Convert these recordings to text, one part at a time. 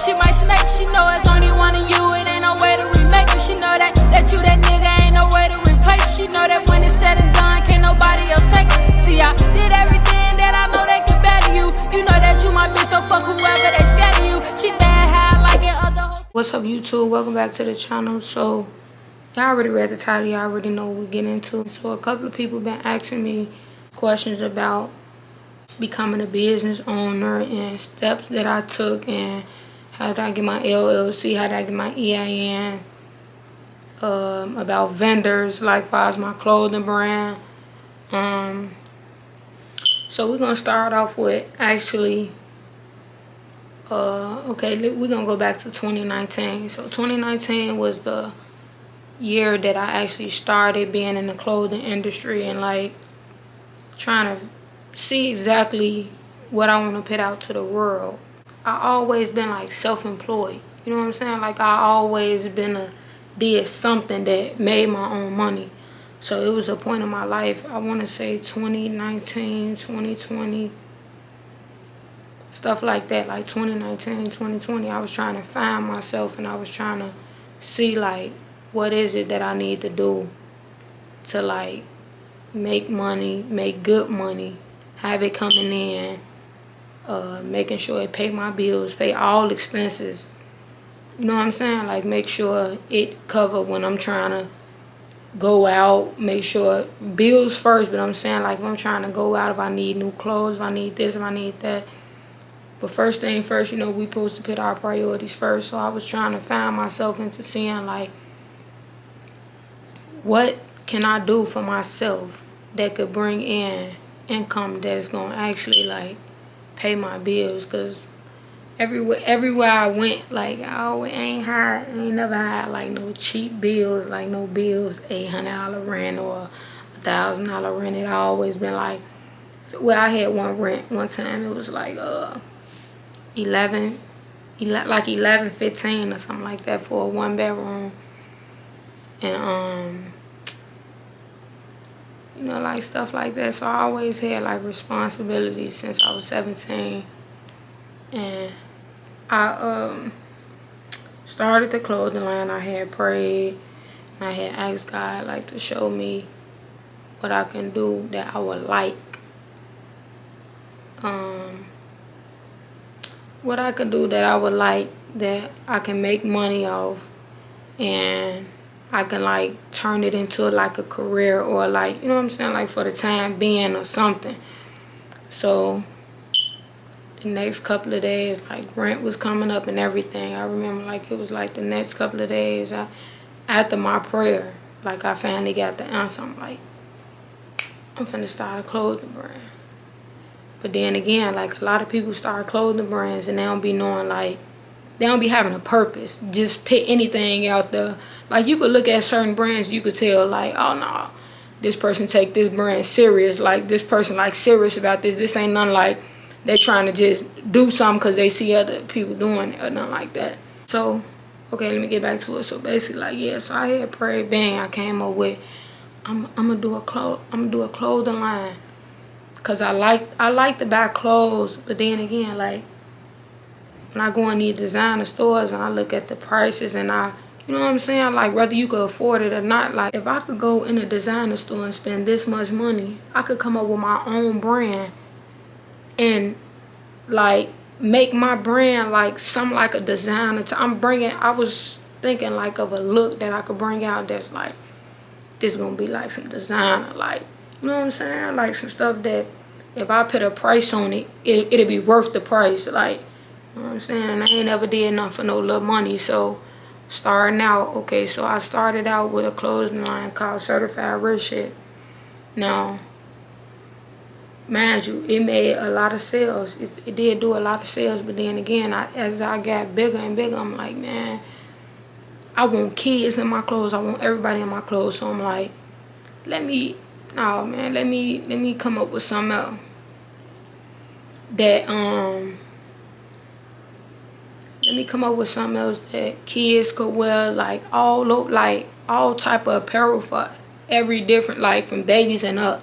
she my snake. She know it's only one of you, it ain't no way to remake it. She know that you that nigga ain't no way to replace. She know that when it's said and done, can't nobody else take it. See, I did everything that I know that can better you. You know that you my bitch, so fuck whoever they scared of you. She bad, how I like it, other hoes. What's up, YouTube? Welcome back to the channel. So, y'all already read the title. Y'all already know what we're getting into. So, a couple of people been asking me questions about becoming a business owner and steps that I took, and how did I get my LLC, how did I get my EIN, about vendors, like far as my clothing brand. So we're gonna start off with actually, okay, we're gonna go back to 2019. So 2019 was the year that I actually started being in the clothing industry and like trying to see exactly what I want to put out to the world. I always been like self-employed, you know what I'm saying? Like I always been did something that made my own money. So it was a point in my life, I want to say 2019, 2020, stuff like that, like 2019, 2020, I was trying to find myself and I was trying to see like what is it that I need to do to like make money, make good money, have it coming in, making sure it pay my bills, pay all expenses. You know what I'm saying? Like make sure it cover when I'm trying to go out, make sure bills first, but I'm saying like when I'm trying to go out, if I need new clothes, if I need this, if I need that. But first thing first, you know, we supposed to put our priorities first. So I was trying to find myself into seeing like what can I do for myself that could bring in income that's gonna actually like pay my bills, because everywhere I went, like I ain't never had like no cheap bills, like no bills $800 rent or $1,000 rent. It always been like, well, I had one rent one time, it was like 11, 15 or something like that for a 1-bedroom. And you know, like stuff like that. So I always had like responsibilities since I was 17. And I started the clothing line. I had prayed and I had asked God like to show me what I can do that I would like. What I could do that I would like, that I can make money off, and I can like turn it into like a career, or like, you know what I'm saying, like for the time being or something. So the next couple of days, like rent was coming up and everything. I remember like it was like the next couple of days after my prayer, like I finally got the answer. I'm like, I'm finna start a clothing brand. But then again, like a lot of people start clothing brands and they don't be knowing, like, they don't be having a purpose. Just put anything out there. Like you could look at certain brands, you could tell like, oh no, this person take this brand serious. Like this person like serious about this. This ain't nothing like they trying to just do something because they see other people doing it or nothing like that. So, okay, let me get back to it. So basically, like, yeah, so I had prayed, bang, I came up with, I'm gonna do a clothing line. Cause I like to buy clothes, but then again, like when I go in these designer stores and I look at the prices and you know what I'm saying, like whether you could afford it or not, like if I could go in a designer store and spend this much money, I could come up with my own brand and like make my brand like something like a designer. I was thinking like of a look that I could bring out that's like, this gonna be like some designer, like, you know what I'm saying? Like some stuff that if I put a price on it, it'll be worth the price. Like, you know what I'm saying? I ain't never did nothing for no little money. So starting out, okay, so I started out with a clothing line called Certified Rich Shit. Now, mind you, it made a lot of sales. It did do a lot of sales, but then again, as I got bigger and bigger, I'm like, man, I want kids in my clothes. I want everybody in my clothes. So I'm like, let me come up with something else that that kids could wear, like all type of apparel for every different, like from babies and up.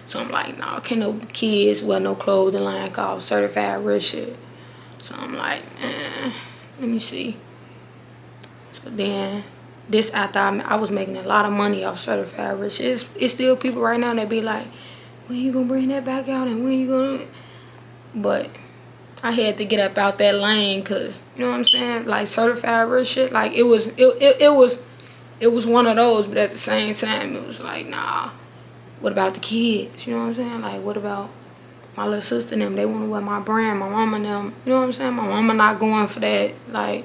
So I'm like, nah, can't no kids wear no clothing line called Certified Rich Shit. So I'm like, let me see. So then, this after I was making a lot of money off Certified Rich. It's still people right now that be like, when you gonna bring that back out and when you gonna... But I had to get up out that lane because, you know what I'm saying? Like, Certified Rich shit, like, it was one of those, but at the same time, it was like, nah, what about the kids? You know what I'm saying? Like, what about my little sister and them? They want to wear my brand, my mama and them. You know what I'm saying? My mama not going for that. Like,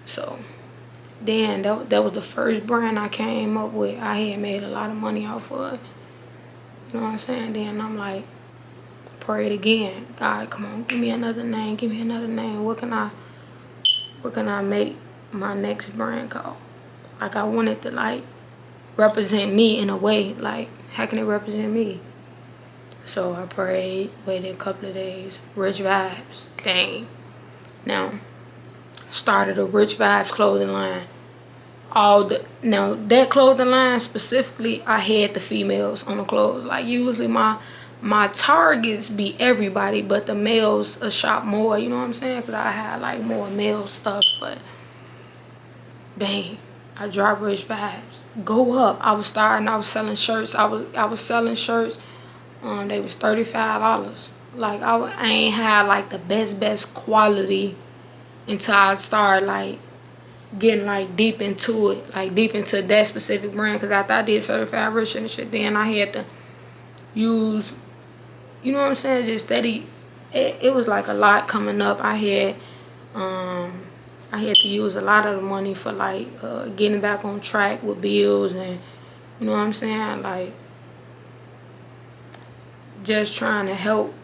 so then that was the first brand I came up with. I had made a lot of money off of it. You know what I'm saying? Then I'm like, prayed again. God, come on, give me another name. Give me another name. What can I make my next brand called? Like, I wanted to, like, represent me in a way. Like, how can it represent me? So I prayed, waited a couple of days. Rich Vibes. Dang. Now, started a Rich Vibes clothing line. Now, that clothing line specifically, I had the females on the clothes. Like, usually my targets be everybody, but the males shop more, you know what I'm saying? Because I had, like, more male stuff, but bang. I dropped Rich Vibes. Go up. I was selling shirts. I was selling shirts. They was $35. Like, I ain't had, like, the best quality until I started, like, getting, like, deep into it. Like, deep into that specific brand. Because after I did Certified Rich and shit, then I had to use, you know what I'm saying, just steady. It was, like, a lot coming up. I had to use a lot of the money for, like, getting back on track with bills and, you know what I'm saying, like, just trying to help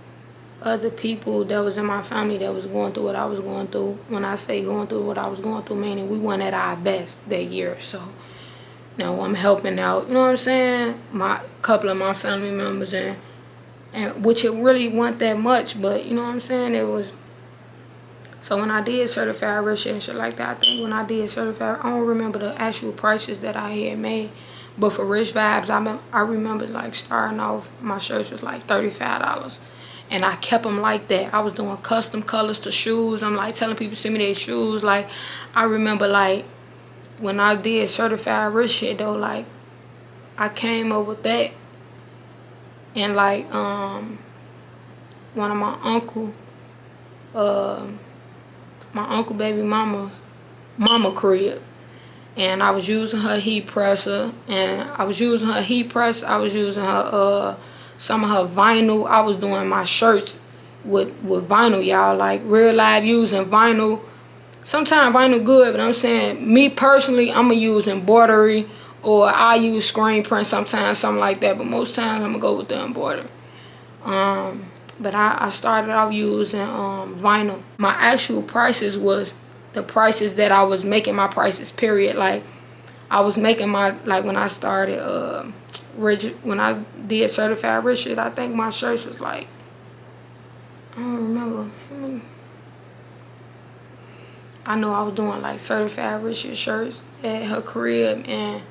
other people that was in my family that was going through what I was going through. When I say going through what I was going through, meaning we weren't at our best that year. So now I'm helping out, you know what I'm saying, my couple of my family members, and which it really wasn't that much, but you know what I'm saying, it was. So when I did Certified Rich and shit like that, I think when I did Certified, I don't remember the actual prices that I had made. But for Rich Vibes, I remember, like, starting off, my shirts was like $35. And I kept them like that. I was doing custom colors to shoes. I'm, like, telling people to send me their shoes. Like, I remember, like, when I did Certified Rich shit, though, like, I came up with that. And, like, one of my uncle baby mama crib, and I was using her heat presser, and I was using her some of her vinyl. I was doing my shirts with vinyl, y'all, like, real live using vinyl. Sometimes vinyl good, but I'm saying, me personally, I'm gonna use embroidery, or I use screen print sometimes, something like that, but most times I'm gonna go with the embroidery. But I started out using vinyl. My actual prices was the prices that I was making my prices, period. Like, I was making my, like, when I started when I did Certified Rich shit, I think my shirts was like, I don't remember. I know I was doing, like, Certified Rich shirts at her crib, and,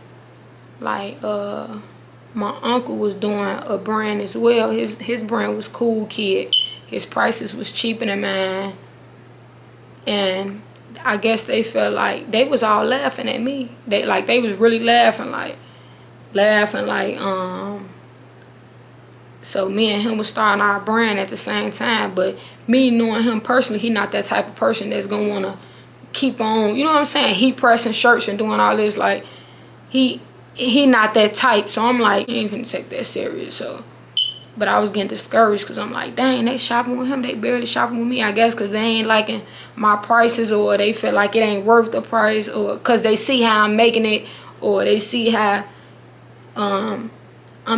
like, my uncle was doing a brand as well. His brand was Cool Kid. His prices was cheaper than mine. And I guess they felt like they was all laughing at me. They was really laughing. So me and him was starting our brand at the same time. But me knowing him personally, he not that type of person that's gonna wanna keep on, you know what I'm saying, he pressing shirts and doing all this. Like, he not that type, so I'm like, he ain't finna take that serious. So, but I was getting discouraged because I'm like, dang, they shopping with him, they barely shopping with me. I guess because they ain't liking my prices, or they feel like it ain't worth the price, or because they see how I'm making it, or they see how I'm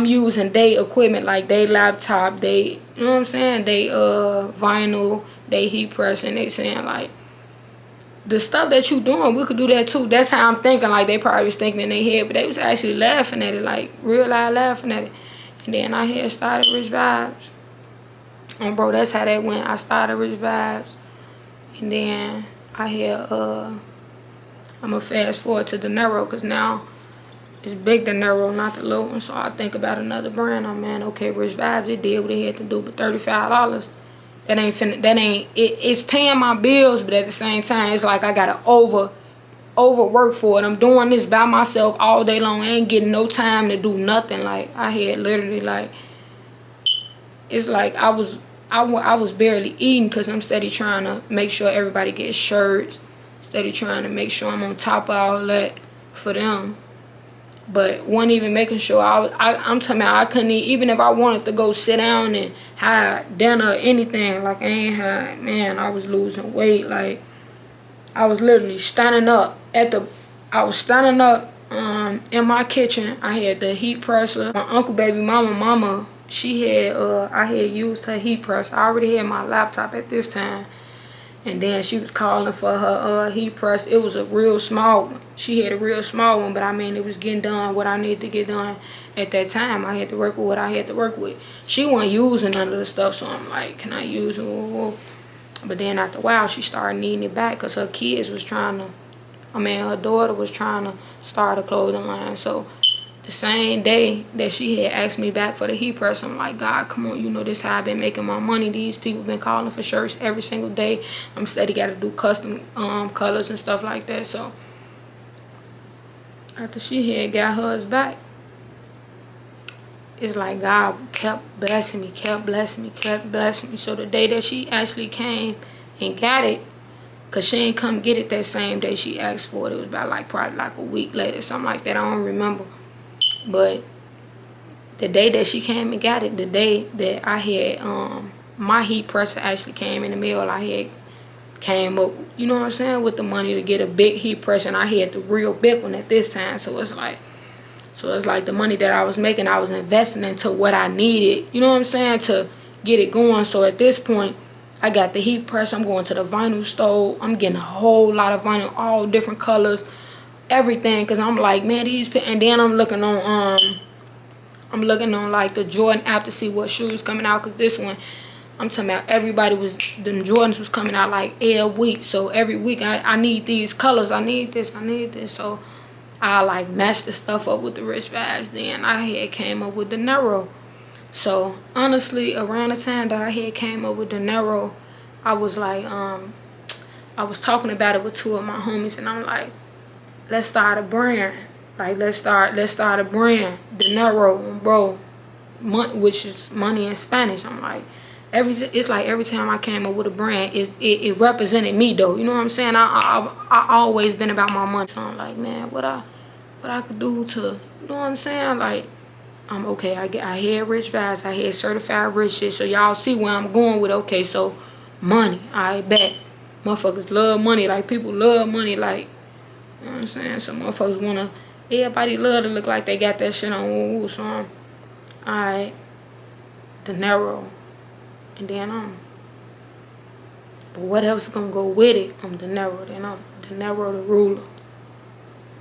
using they equipment, like they laptop, they, you know what I'm saying, they vinyl, they heat pressing. They saying, like, the stuff that you doing, we could do that too. That's how I'm thinking. Like, they probably was thinking in their head, but they was actually laughing at it, like, real life laughing at it. And then I had started Rich Vibes. And bro, that's how that went. I started Rich Vibes. And then I had, I'm going to fast forward to De Niro, because now it's Big De Niro, not the little one. So I think about another brand. I'm, man, okay, Rich Vibes, it did what it had to do, but $35, It's paying my bills, but at the same time, it's like I gotta overwork for it. I'm doing this by myself all day long. I ain't getting no time to do nothing. Like, I had literally, like, it's like I was barely eating because I'm steady trying to make sure everybody gets shirts, steady trying to make sure I'm on top of all that for them. But wasn't even making sure I'm talking about I couldn't even if I wanted to go sit down and have dinner or anything, like I ain't had, man, I was losing weight. Like, I was literally standing up in my kitchen. I had the heat presser. My uncle baby mama, I had used her heat press. I already had my laptop at this time. And then she was calling for her heat press. It was a real small one. She had a real small one, but I mean, it was getting done what I needed to get done at that time. I had to work with what I had to work with. She wasn't using none of the stuff, so I'm like, can I use it? But then after a while, she started needing it back because her daughter was trying to start a clothing line. So the same day that she had asked me back for the heat press, I'm like, God, come on, you know this how I've been making my money. These people been calling for shirts every single day. I'm steady got to do custom colors and stuff like that. So after she had got hers back, it's like God kept blessing me, kept blessing me, kept blessing me. So the day that she actually came and got it, because she ain't come get it that same day she asked for it. It was about like probably like a week later, something like that. I don't remember. But the day that she came and got it, the day that I had my heat presser actually came in the mail, I had came up, you know what I'm saying, with the money to get a big heat presser, and I had the real big one at this time. So it's like the money that I was making, I was investing into what I needed, you know what I'm saying, to get it going. So at this point, I got the heat press. I'm going to the vinyl store. I'm getting a whole lot of vinyl, all different colors, everything, because I'm like, man, and then I'm looking on like the Jordan app to see what shoes coming out, because this one, I'm talking about them Jordans was coming out like every week. So every week I need these colors, I need this. So I like matched the stuff up with the Rich Vibes. Then I had came up with the Nero. So honestly, around the time that I had came up with the Nero, I was like, I was talking about it with two of my homies, and I'm like, let's start a brand. Like, let's start a brand. De Niro, bro, which is money in Spanish. I'm like, it's like every time I came up with a brand, it represented me though. You know what I'm saying? I always been about my money. So I'm like, man, what I could do to, you know what I'm saying? Like, I'm okay. I had Rich Vibes. I had certified rich shit. So y'all see where I'm going with. Okay, so money. I bet motherfuckers love money. Like, people love money. Like, you know what I'm saying? So motherfuckers wanna. Everybody love to look like they got that shit on. So I'm, alright, De Niro, and then but what else gonna go with it? I'm De Niro, then I'm De Niro the ruler.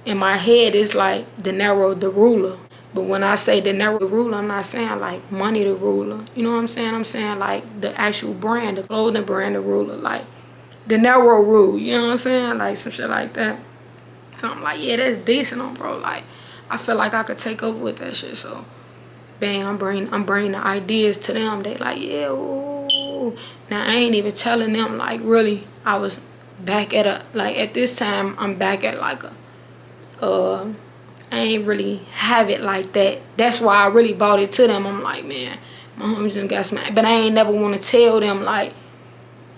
In my head, it's like De Niro the ruler. But when I say De Niro the ruler, I'm not saying like money the ruler. You know what I'm saying? I'm saying like the actual brand, the clothing brand the ruler. Like De Niro rule, you know what I'm saying? Like some shit like that. And I'm like, yeah, that's decent, bro. Like, I feel like I could take over with that shit. So, bang, I'm bringing the ideas to them. They like, yeah, ooh. Now, I ain't even telling them, like, really, I was back at at this time, I'm back at like I ain't really have it like that. That's why I really bought it to them. I'm like, man, my homies done got some, but I ain't never want to tell them, like,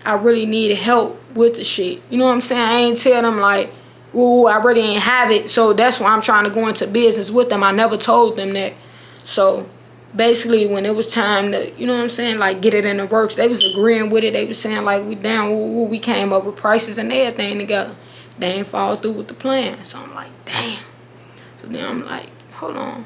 I really needed help with the shit. You know what I'm saying? I ain't tell them, like, ooh, I really ain't have it. So that's why I'm trying to go into business with them. I never told them that. So basically, when it was time to, you know what I'm saying, like, get it in the works, they was agreeing with it. They was saying, like, we down, ooh, we came up with prices and everything together. They ain't follow through with the plan. So I'm like, damn. So then I'm like, hold on.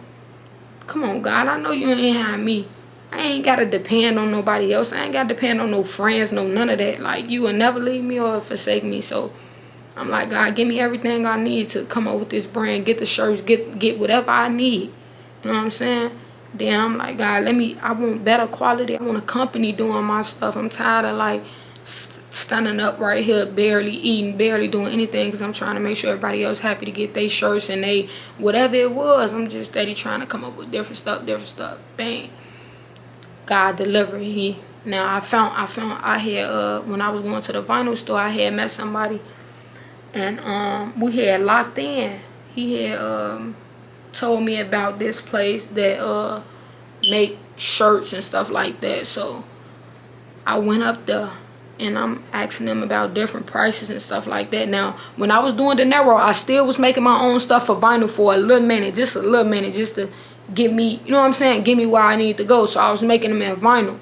Come on, God, I know you ain't have me. I ain't got to depend on nobody else. I ain't got to depend on no friends, no none of that. Like, you will never leave me or forsake me. So I'm like, God, give me everything I need to come up with this brand, get the shirts, get whatever I need. You know what I'm saying? Then I'm like, God, I want better quality. I want a company doing my stuff. I'm tired of like standing up right here, barely eating, barely doing anything, because I'm trying to make sure everybody else happy to get their shirts and they, whatever it was, I'm just steady trying to come up with different stuff. Bang. God delivered. He Now I had when I was going to the vinyl store, I had met somebody, and we had locked in. He had told me about this place that make shirts and stuff like that. So I went up there and I'm asking them about different prices and stuff like that. Now, when I was doing dinero, I still was making my own stuff for vinyl for a little minute, just to get me, you know what I'm saying, get me where I need to go. So I was making them in vinyl.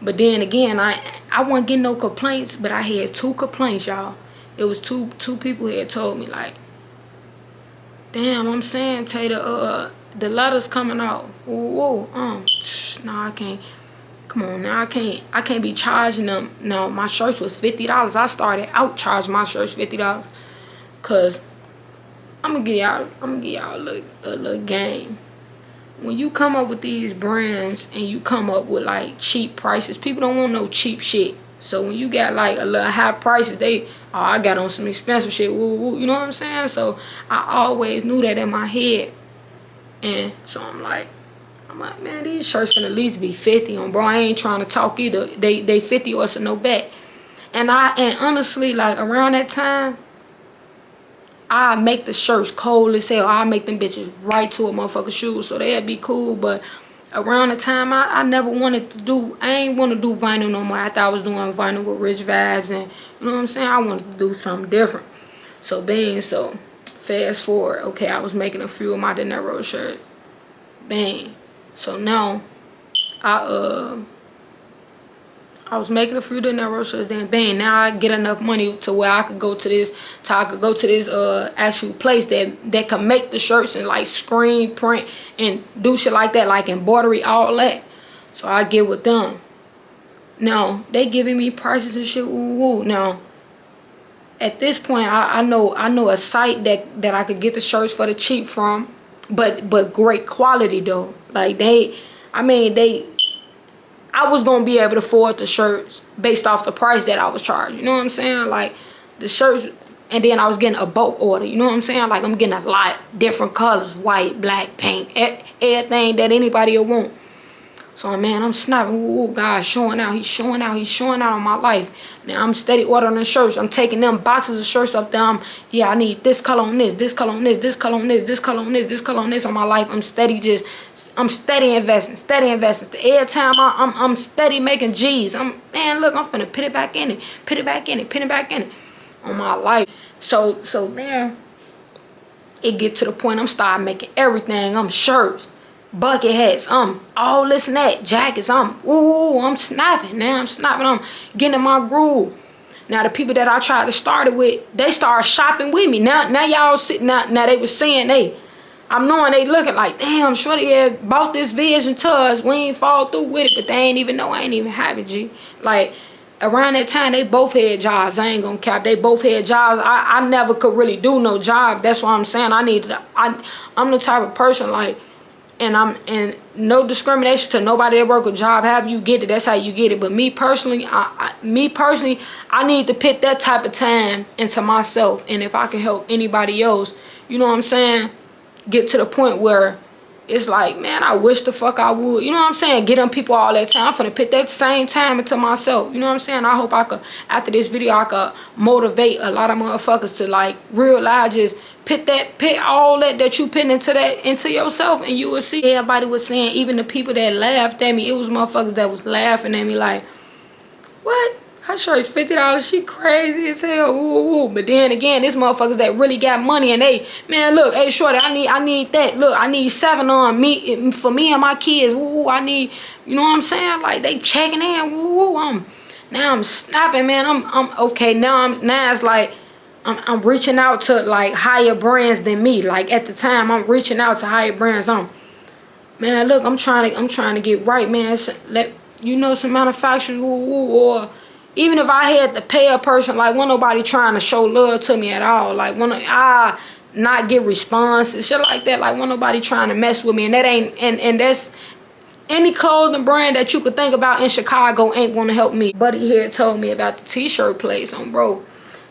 But then again, I wasn't getting no complaints, but I had 2 complaints, y'all. It was two people here told me, like, damn, I'm saying, Tater, the letter's coming out. Whoa, nah, I can't. Come on now, I can't be charging them. No, my shirts was $50. I started out charging my shirts $50. Cause I'm gonna give y'all a little game. When you come up with these brands and you come up with like cheap prices, people don't want no cheap shit. So when you got like a little high prices, I got on some expensive shit, woo, you know what I'm saying? So I always knew that in my head. And so I'm like, man, these shirts can at least be 50 on, bro. I ain't trying to talk either. They 50 or so no bet. And honestly, like around that time, I make the shirts cold as hell. I make them bitches right to a motherfucker's shoes, so they'd be cool. But around the time, I never wanted to do, I ain't want to do vinyl no more. After I was doing vinyl with Rich Vibes, and you know what I'm saying, I wanted to do something different. So fast forward, okay, I was making a few of my dinero shirts. Bang. So now I was making a few dinero shirts, then bang, now I get enough money to where I could go to this actual place that can make the shirts and like screen print and do shit like that, like embroidery, all that. So I get with them. Now they giving me prices and shit, woo. Now at this point, I know a site that I could get the shirts for the cheap from, but great quality though. Like I was gonna be able to afford the shirts based off the price that I was charging. You know what I'm saying? Like the shirts, and then I was getting a bulk order. You know what I'm saying? Like I'm getting a lot different colors, white, black, pink, everything that anybody will want. So man, I'm snapping. Ooh, God, showing out. He's showing out. He's showing out in my life. Now I'm steady ordering the shirts. I'm taking them boxes of shirts up there. I need this color on this color on this, this color on this, this color on this, this color on this on my life. I'm steady investing. Every time I'm steady making G's. Man, look, I'm finna put it back in it on my life. So then it get to the point I'm starting making everything. I'm shirts, bucket hats, all this and that, jackets, I'm snapping. Now I'm getting in my groove. Now the people that I tried to start it with, they started shopping with me. Now y'all see, now they was saying I'm knowing they looking like, damn, shorty had bought this vision to us. We ain't fall through with it, but they ain't even know I ain't even have it, G. Like around that time, they both had jobs. I ain't gonna cap. They both had jobs. I never could really do no job. That's what I'm saying. I'm the type of person like, and no discrimination to nobody that work a job. However you get it, that's how you get it. But me personally, I need to put that type of time into myself. And if I can help anybody else, you know what I'm saying, get to the point where it's like, man, I wish the fuck I would. You know what I'm saying? Get them people all that time. I'm finna put that same time into myself. You know what I'm saying? I hope I could, after this video, I could motivate a lot of motherfuckers to like realize, just put all that you put into yourself, and you will see. Everybody was saying, even the people that laughed at me, it was motherfuckers that was laughing at me like, what? Her shirt's $50. She crazy as hell. Ooh. But then again, this motherfuckers that really got money, and they, man, look, hey, shorty, I need that. Look, I need 7 on me for me and my kids. Ooh, I need, you know what I'm saying? Like they checking in. Ooh, now I'm snapping, man. I'm okay. Now it's like I'm reaching out to like higher brands than me. Like at the time, I'm reaching out to higher brands. Man, look, I'm trying to get right, man. Some manufacturers, or even if I had to pay a person, like, wasn't nobody trying to show love to me at all. Like, when I not get response and shit like that, like, wasn't nobody trying to mess with me. And that ain't, and that's, any clothing brand that you could think about in Chicago ain't gonna help me. Buddy here told me about the t-shirt place on bro.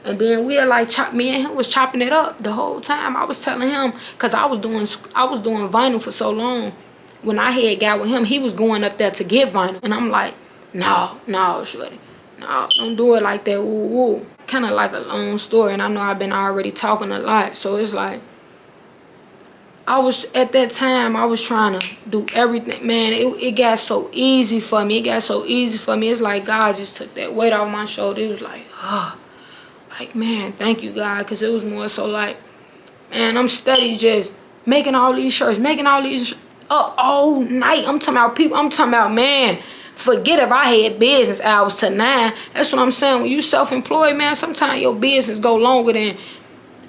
And then we like, me and him was chopping it up the whole time. I was telling him, cause I was doing vinyl for so long. When I had got with him, he was going up there to get vinyl. And I'm like, No, shorty. No, don't do it like that. Woo woo. Kind of like a long story, and I know I've been already talking a lot, so it's like I was at that time. I was trying to do everything, man. It got so easy for me. It's like God just took that weight off my shoulder. It was like, like, man, thank you, God, because it was more so like, man, I'm steady just making all these shirts, up all night. I'm talking about people. I'm talking about, man. Forget if I had business hours to 9. That's what I'm saying. When you self-employed, man, sometimes your business go longer than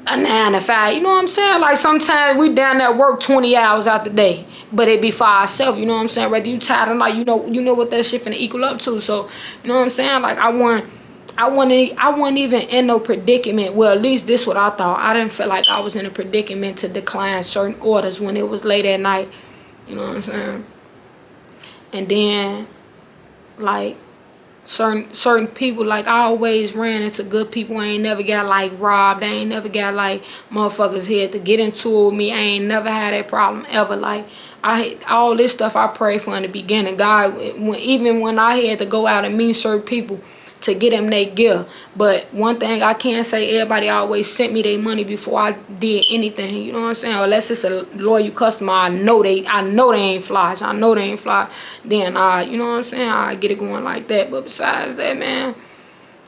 a 9 to 5. You know what I'm saying? Like sometimes we down there work 20 hours out the day, but it be for ourselves. You know what I'm saying? Whether you tired or not, you know what that shit finna equal up to. So you know what I'm saying? Like I wasn't even in no predicament. Well, at least this what I thought. I didn't feel like I was in a predicament to decline certain orders when it was late at night. You know what I'm saying? And then like certain people, like I always ran into good people. I ain't never got like robbed. I ain't never got like motherfuckers here to get into it with me. I ain't never had that problem ever. Like all this stuff I prayed for in the beginning. God, even when I had to go out and meet certain people to get them their gear. But one thing I can say, everybody always sent me their money before I did anything. You know what I'm saying? Unless it's a loyal customer, I know they ain't flies. Then you know what I'm saying? I get it going like that. But besides that, man,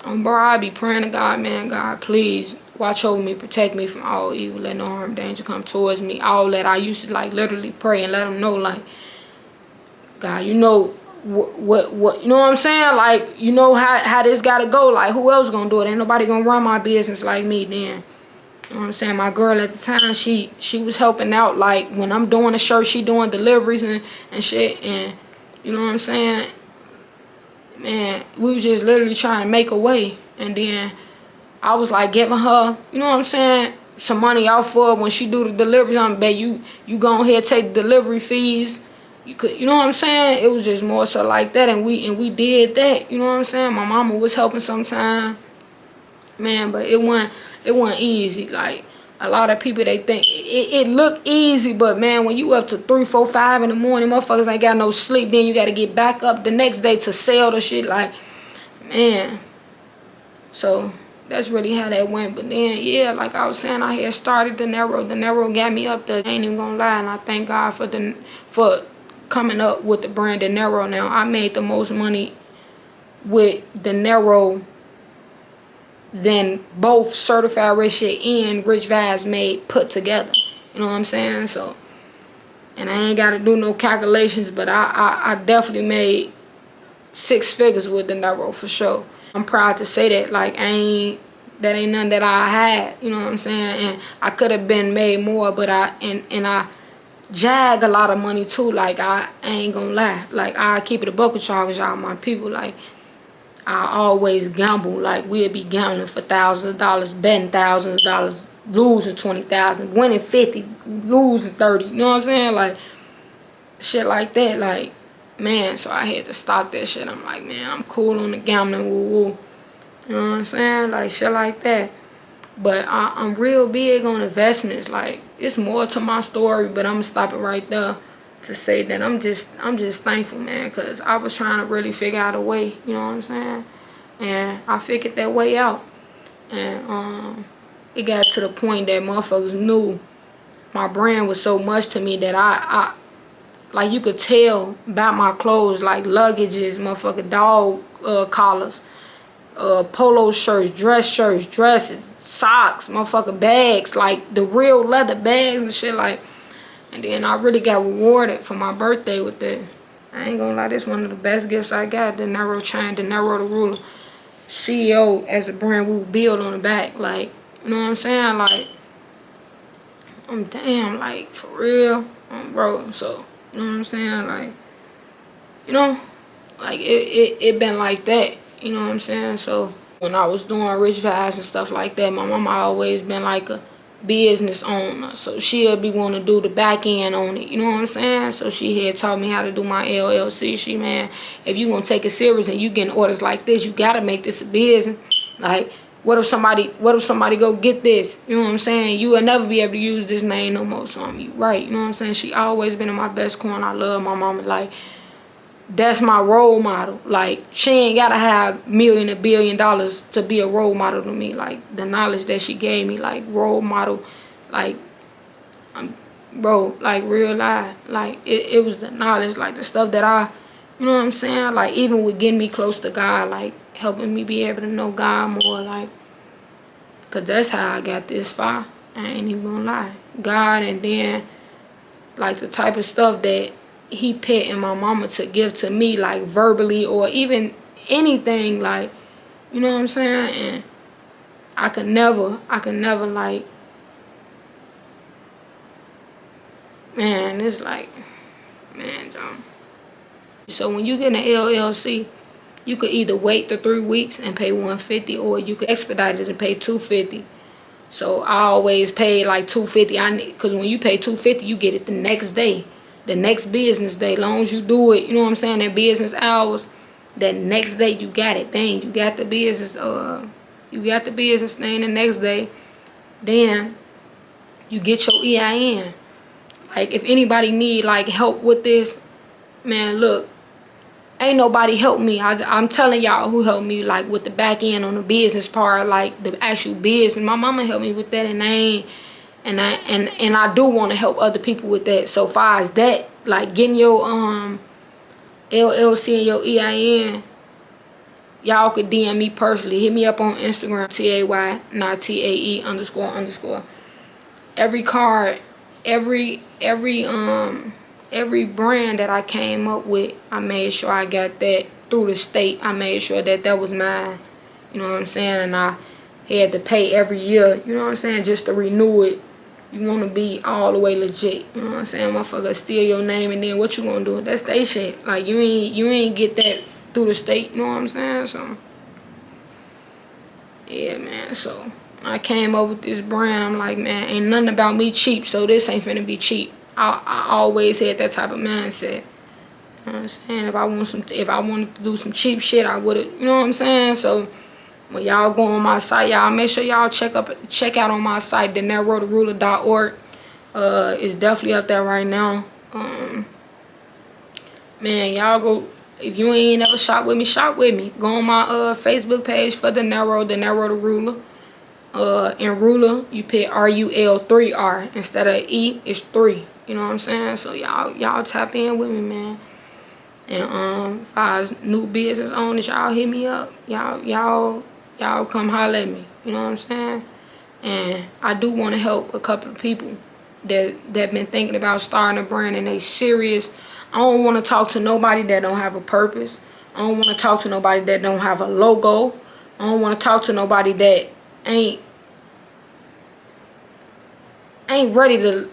bro, I be praying to God, man. God, please watch over me, protect me from all evil, let no harm, danger come towards me. All that I used to like literally pray and let him know, like, God, you know what you know what I'm saying? Like, you know how this gotta go. Like, who else gonna do it? Ain't nobody gonna run my business like me then. You know what I'm saying? My girl at the time, she was helping out. Like, when I'm doing the shirt, she doing deliveries and shit. And you know what I'm saying? Man, we was just literally trying to make a way. And then I was like giving her, you know what I'm saying, some money out for her when she do the delivery. I'm bet you go ahead take the delivery fees. You know what I'm saying? It was just more so like that, and we did that. You know what I'm saying? My mama was helping sometime, man, but it wasn't easy. Like a lot of people, they think it look easy, but man, when you up to 3, 4, 5 in the morning, motherfuckers ain't got no sleep. Then you got to get back up the next day to sell the shit. Like, man, so that's really how that went. But then, yeah, like I was saying, I had started Dinero. Dinero got me up there. I ain't even gonna lie, and I thank God for coming up with the brand Dinero. Now I made the most money with Dinero than both Certified Rich Shit and Rich Vibes made put together. You know what I'm saying? So, and I ain't gotta do no calculations, but I definitely made 6 figures with Dinero for sure. I'm proud to say that. Like, that ain't nothing that I had. You know what I'm saying? And I could have been made more, but I jag a lot of money too. Like, I ain't gonna lie. Like, I keep it a buck with y'all, cause y'all my people. Like, I always gamble. Like, we'll be gambling for thousands of dollars, betting thousands of dollars, losing 20,000, winning 50, losing 30. You know what I'm saying? Like, shit like that. Like, man, so I had to stop that shit. I'm like, man, I'm cool on the gambling, woo woo. You know what I'm saying? Like, shit like that. But I'm real big on investments. Like, it's more to my story, but I'm gonna stop it right there to say that I'm just thankful, man, because I was trying to really figure out a way. You know what I'm saying? And I figured that way out. And it got to the point that motherfuckers knew my brand was so much to me that I like, you could tell by my clothes, like luggages, motherfucking dog collars, polo shirts, dresses, socks, motherfucking bags, like the real leather bags and shit. Like, and then I really got rewarded for my birthday with that. I ain't gonna lie, this one of the best gifts I got. Dinero chain, Dinero the ruler, CEO as a brand we build on the back. Like, you know what I'm saying? Like, I'm damn, like, for real, bro. So, you know what I'm saying? Like, you know, like it been like that. You know what I'm saying? So when I was doing Rich Vibes and stuff like that, my mama always been like a business owner. So she'll be wanting to do the back end on it. You know what I'm saying? So she had taught me how to do my LLC. She, man, if you gonna take it serious and you getting orders like this, you gotta make this a business. Like, what if somebody go get this? You know what I'm saying? You will never be able to use this name no more. So I'm right. You know what I'm saying? She always been in my best corner. I love my mama. Like, that's my role model. Like, she ain't gotta have $1 billion to be a role model to me. Like, the knowledge that she gave me, like, role model, like, bro, like, real life. Like, it was the knowledge, like, the stuff that you know what I'm saying? Like, even with getting me close to God, like, helping me be able to know God more, like, because that's how I got this far. I ain't even gonna lie. God, and then, like, the type of stuff that he put in my mama to give to me, like, verbally or even anything, like, you know what I'm saying? And I could never, like, man, it's like, man, John. So when you get an LLC, you could either wait the 3 weeks and pay $150, or you could expedite it and pay $250. So I always pay like $250. Because when you pay $250, you get it the next day, the next business day. Long as you do it, you know what I'm saying, that business hours, that next day you got it. Bang, you got the business. You got the business thing the next day. Then you get your EIN. Like, if anybody need like help with this, man, look. Ain't nobody help me. I'm telling y'all who helped me, like, with the back end on the business part, like the actual business. My mama helped me with that, and I do want to help other people with that. So far as that, like, getting your LLC and your EIN, y'all could DM me personally. Hit me up on Instagram, TAY, not TAE __. Every card, every brand that I came up with, I made sure I got that through the state. I made sure that was mine. You know what I'm saying? And I had to pay every year, you know what I'm saying, just to renew it. You want to be all the way legit. You know what I'm saying? Motherfucker steal your name, and then what you gonna do? That's they shit. Like, you ain't get that through the state. You know what I'm saying? So, yeah, man. So, I came up with this brand. I'm like, man, ain't nothing about me cheap, so this ain't finna be cheap. I always had that type of mindset. You know what I'm saying? If I wanted to do some cheap shit, I would've, you know what I'm saying? So when y'all go on my site, y'all make sure y'all check out on my site, thenarrowtheruler.org. It's definitely up there right now. Man, y'all go, if you ain't never shop with me, shop with me. Go on my Facebook page for the Narrow the Ruler. In ruler, you put RUL3R instead of E, it's 3. You know what I'm saying? So y'all tap in with me, man. And if I was new business owners, y'all hit me up. Y'all come holler at me. You know what I'm saying? And I do want to help a couple of people that been thinking about starting a brand and they serious. I don't want to talk to nobody that don't have a purpose. I don't want to talk to nobody that don't have a logo. I don't want to talk to nobody that ain't ready to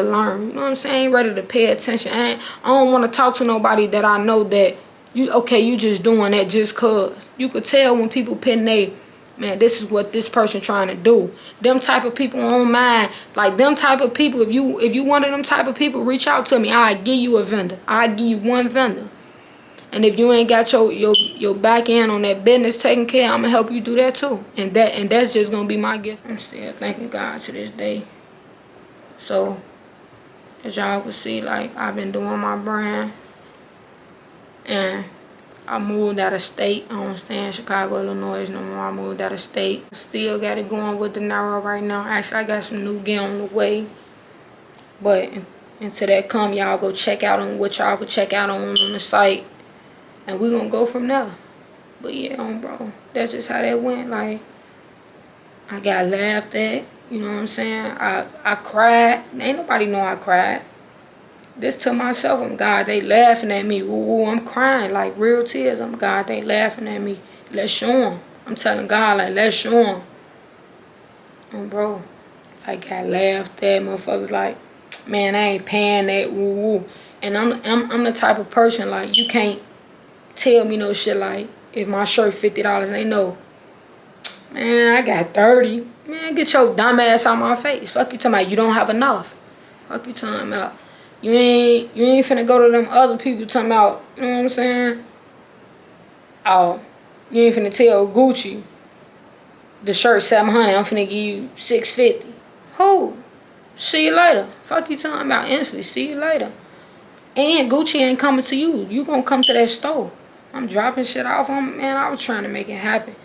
learn. You know what I'm saying? Ain't ready to pay attention. I don't want to talk to nobody that I know that you just doing that just cause. You could tell when people pin man, this is what this person trying to do. Them type of people on mine, like them type of people, if you one of them type of people, reach out to me. I'll give you a vendor. I'll give you one vendor. And if you ain't got your back end on that business taken care of, I'm gonna help you do that too. And that's just gonna be my gift. I'm still thanking God to this day. So, as y'all can see, like, I've been doing my brand, and I moved out of state. I don't stay in Chicago, Illinois no more. I moved out of state. Still got it going with the Narrow right now. Actually, I got some new gear on the way. But until that come, y'all go check out on what y'all could check out on the site, and we're gonna go from there. But yeah, bro, that's just how that went. Like, I got laughed at. You know what I'm saying? I cried. Ain't nobody know I cried. This to myself, I'm God, they laughing at me. Ooh, I'm crying, like real tears. I'm God, they laughing at me. Let's show them. I'm telling God, like, let's show them. And bro, like, got laughed at. Motherfuckers like, man, I ain't paying that. Woo. And I'm the type of person, like, you can't tell me no shit like, if my shirt $50, they know. Man, I got 30. Man, get your dumb ass out my face. Fuck you talking about you don't have enough. Fuck you talking about. You ain't finna go to them other people talking about, you know what I'm saying? Oh, you ain't finna tell Gucci the shirt $700, I'm finna give you $650. Who? See you later. Fuck you talking about instantly. See you later. And Gucci ain't coming to you. You gonna come to that store. I'm dropping shit off. Man, I was trying to make it happen.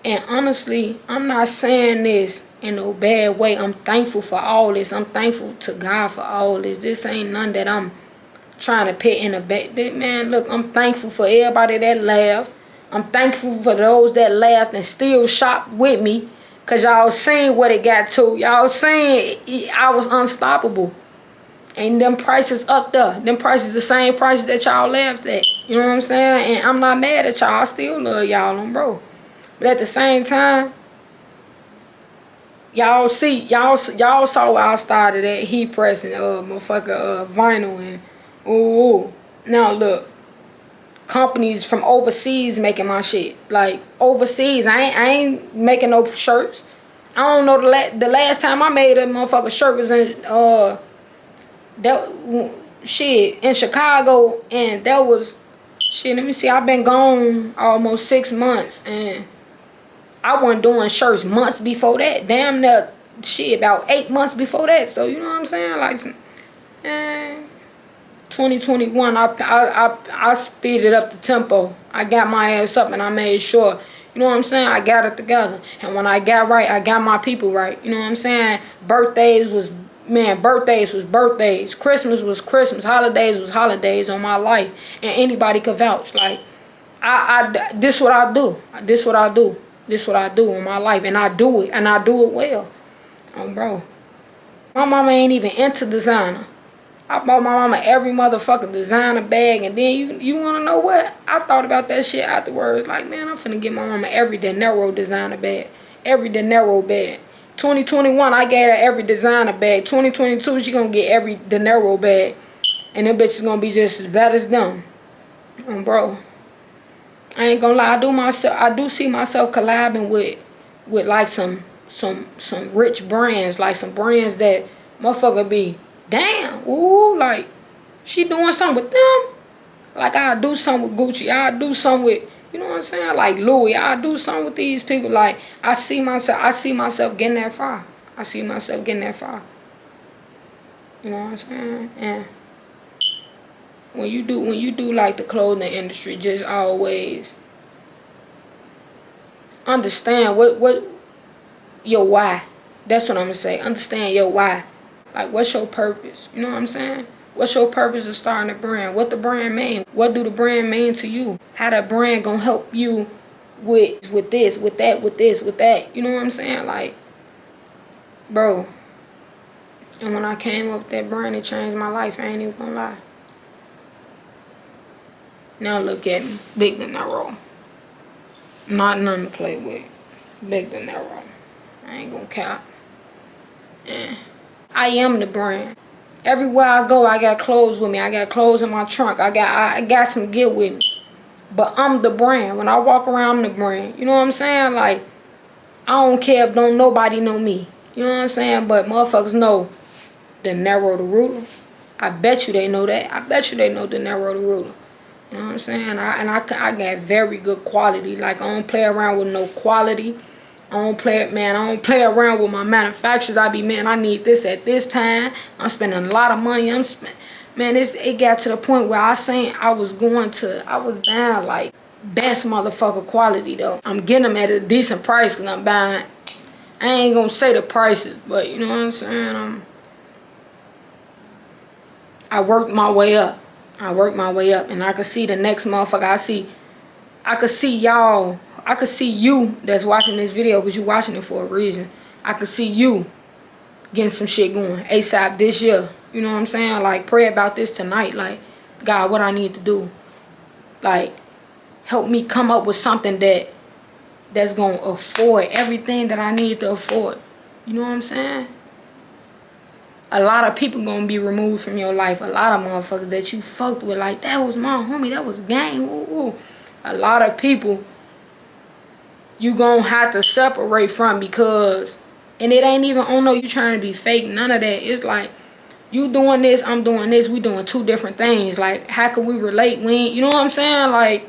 And honestly, I'm not saying this in no bad way. I'm thankful for all this. I'm thankful to God for all this. This ain't none that I'm trying to put in a back. Man, look, I'm thankful for everybody that laughed. I'm thankful for those that laughed and still shopped with me. Because y'all seen what it got to. Y'all seen I was unstoppable. And them prices up there. Them prices the same prices that y'all laughed at. You know what I'm saying? And I'm not mad at y'all. I still love y'all, bro. But at the same time, y'all saw where I started at heat pressing motherfucker vinyl and ooh. Now look, companies from overseas making my shit. Like overseas, I ain't making no shirts. I don't know the last time I made a motherfucker shirt was in that shit in Chicago, and that was shit. Let me see. I've been gone almost 6 months, and I wasn't doing shirts months before that. Damn near shit about 8 months before that. So you know what I'm saying? Like, 2021, I speeded up the tempo. I got my ass up and I made sure. You know what I'm saying? I got it together. And when I got right, I got my people right. You know what I'm saying? Birthdays was birthdays. Christmas was Christmas. Holidays was holidays on my life. And anybody could vouch. Like, this what I do. This what I do. This what I do in my life. And I do it. And I do it well. Bro. My mama ain't even into designer. I bought my mama every motherfucking designer bag. And then you want to know what? I thought about that shit afterwards. Like, man, I'm finna get my mama every De Niro designer bag. Every De Niro bag. 2021, I gave her every designer bag. 2022, she gonna get every De Niro bag. And them bitches gonna be just as bad as them. Bro. I ain't gonna lie. I do see myself collabing with like some rich brands. Like some brands that motherfucker be, damn, ooh, like, she doing something with them. Like, I'll do something with Gucci. I'll do something with, you know what I'm saying? Like Louis. I'll do something with these people. Like, I see myself getting that far. I see myself getting that far. You know what I'm saying? And when you do like the clothing industry, just always understand what your why. That's what I'm gonna say. Understand your why. Like, what's your purpose? You know what I'm saying? What's your purpose of starting a brand? What the brand mean? What do the brand mean to you? How that brand gonna help you with this, with that, with this, with that? You know what I'm saying? Like, bro. And when I came up with that brand, it changed my life. I ain't even gonna lie. Now look at me. Big De Niro. Not nothing to play with. Big De Niro. I ain't gonna cap. Yeah. I am the brand. Everywhere I go, I got clothes with me. I got clothes in my trunk. I got some gear with me. But I'm the brand. When I walk around, I'm the brand. You know what I'm saying? Like, I don't care if don't nobody know me. You know what I'm saying? But motherfuckers know De Niro the Ruler. I bet you they know that. I bet you they know De Niro the Ruler. You know what I'm saying? I got very good quality. Like, I don't play around with no quality. I don't play around with my manufacturers. I be, man, I need this at this time. I'm spending a lot of money. Man, it got to the point where I was buying like best motherfucker quality though. I'm getting them at a decent price because I'm buying. I ain't gonna say the prices, but you know what I'm saying? I worked my way up. And I could see the next motherfucker. I could see y'all. I could see you that's watching this video because you're watching it for a reason. I could see you getting some shit going ASAP this year. You know what I'm saying? Like, pray about this tonight. Like, God, what I need to do. Like, help me come up with something that's going to afford everything that I need to afford. You know what I'm saying? A lot of people going to be removed from your life. A lot of motherfuckers that you fucked with. Like, that was my homie. That was gang. Ooh. A lot of people you gonna have to separate from because, and it ain't even, oh no, you trying to be fake, none of that. It's like, you doing this, I'm doing this, we doing two different things. Like, how can we relate when, you know what I'm saying? Like,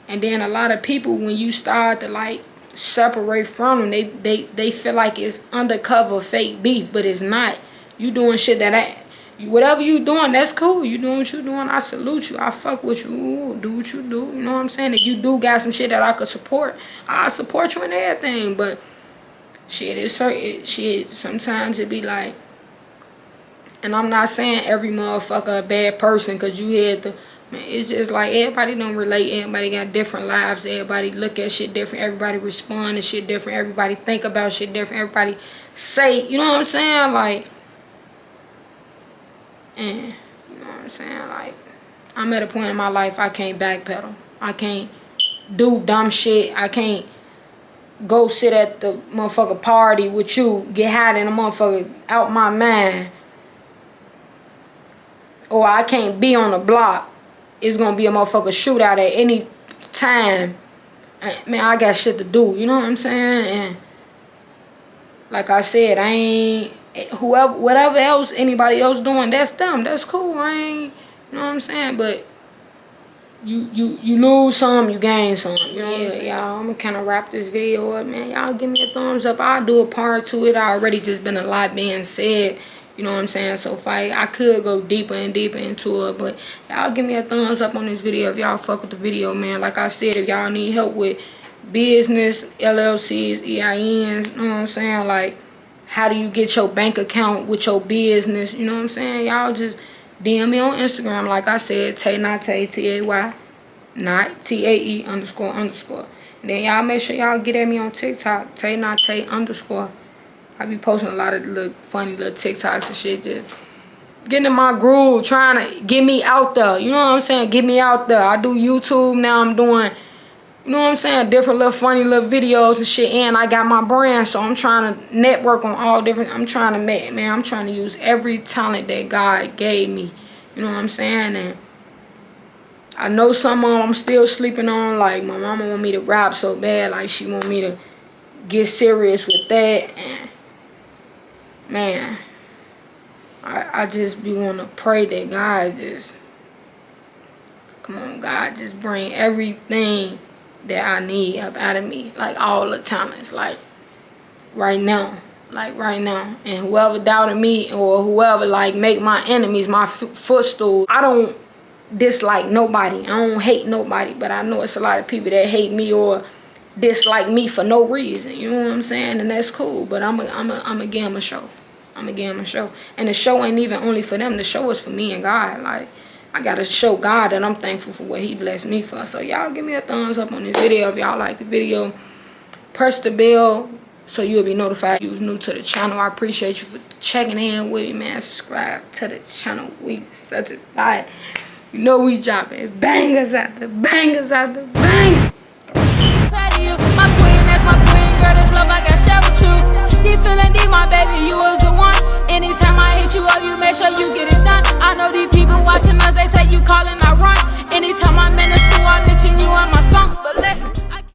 and then a lot of people, when you start to like separate from them, they feel like it's undercover fake beef, but it's not. You doing shit that whatever you doing, that's cool. You doing what you doing, I salute you. I fuck with you. Do what you do. You know what I'm saying? If you do got some shit that I could support, I support you in everything. But shit, it's certain shit. Sometimes it be like, and I'm not saying every motherfucker a bad person, cause you had the, man, it's just like everybody don't relate. Everybody got different lives. Everybody look at shit different. Everybody respond to shit different. Everybody think about shit different. Everybody say, you know what I'm saying? Like, and you know what I'm saying? Like, I'm at a point in my life I can't backpedal. I can't do dumb shit. I can't go sit at the motherfucker party with you, get high in a motherfucker out my mind. Or I can't be on the block. It's gonna be a motherfucker shootout at any time. Man, I got shit to do, you know what I'm saying? And like I said, I ain't, whatever else anybody else doing, that's them, that's cool. I ain't, you know what I'm saying? But you lose some, you gain some, you know what I'm saying? Y'all, I'm gonna kind of wrap this video up, man. Y'all give me a thumbs up. I'll do a part to it. I already just been a lot being said. You know what I'm saying? So I could go deeper and deeper into it, but y'all give me a thumbs up on this video if y'all fuck with the video, man. Like I said, if y'all need help with business, LLCs, EINs, you know what I'm saying? Like, how do you get your bank account with your business? You know what I'm saying? Y'all just DM me on Instagram, like I said, Tay Not Tay, Tay, not TAE __. And then y'all make sure y'all get at me on TikTok, Tay Not Tay _. I be posting a lot of little funny little TikToks and shit, just getting in my groove, trying to get me out there. You know what I'm saying? Get me out there. I do YouTube now. I'm doing, you know what I'm saying, different little funny little videos and shit. And I got my brand, so I'm trying to network on all different. I'm trying to make, man, I'm trying to use every talent that God gave me. You know what I'm saying? And I know some of them I'm still sleeping on. Like, my mama want me to rap so bad. Like, she want me to get serious with that. And man, I just be want to pray that God just, come on, God, just bring everything that I need up out of me, like all the talents, like right now, and whoever doubted me or whoever like make my enemies my footstool. I don't dislike nobody, I don't hate nobody, but I know it's a lot of people that hate me or dislike me for no reason, you know what I'm saying? And that's cool, but I'm a give them a show. I'm gonna give them a show. And the show ain't even only for them. The show is for me and God. Like, I gotta show God that I'm thankful for what he blessed me for. So y'all give me a thumbs up on this video if y'all like the video. Press the bell so you'll be notified if you're new to the channel. I appreciate you for checking in with me, man. Subscribe to the channel. We such a vibe. You know we dropping bangers after bangers after bangers. My queen, that's my queen, girl, this love I got share with you. Deep feeling deep, my baby, you was the one. Anytime I hit you up, you make sure you get it done. I know these people watching us, they say you calling, I run.